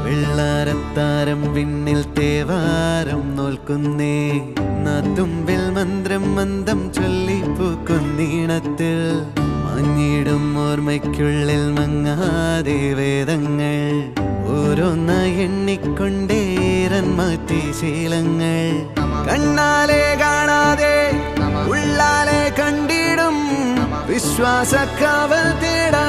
വെള്ളാരത്താരം വിണ്ണിൽ തേവാരം നോൽക്കുന്നേ നാത്തുമ്പിൽ മന്ത്രം മന്ദം ചൊല്ലിപ്പൂക്കുന്നീണത്തിൽ മഞ്ഞിടും ഓർമ്മയ്ക്കുള്ളിൽ മങ്ങാതെ വേദങ്ങൾ ഓരോന്നായി എണ്ണിക്കൊണ്ടേരൻ മാറ്റി ശീലങ്ങൾ കണ്ണാലെ കാണാതെ ഉള്ളാലെ കണ്ടിടും വിശ്വാസക്കാവൽ തേടാ